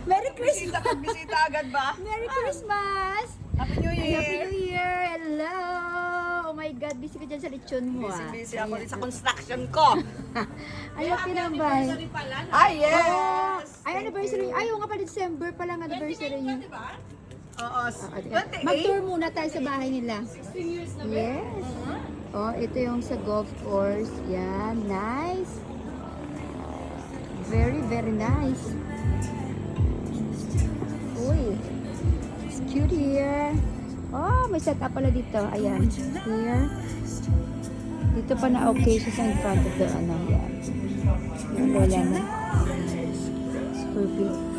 Merry Christmas! Bisita agad ba? Merry Christmas! Happy New Happy Year! New Year! Hello! Oh my God, busy ka dyan sa lechon mo ah. Busy ako rin sa construction ko. Ay, laki ng bahay. Ay, yes! Ay, anniversary. Ay, oo nga pala, December pa lang anniversary niyo. Oo, Mag-tour muna tayo sa bahay nila. Yes. Oh, ito yung sa golf course. Yan, nice. Very, very nice. Uy, it's cute here. Oh, may setup pala dito. Ayan, here. Dito pa na okay siya sa in front of the ano. Yan. Yung lola na. It's perfect.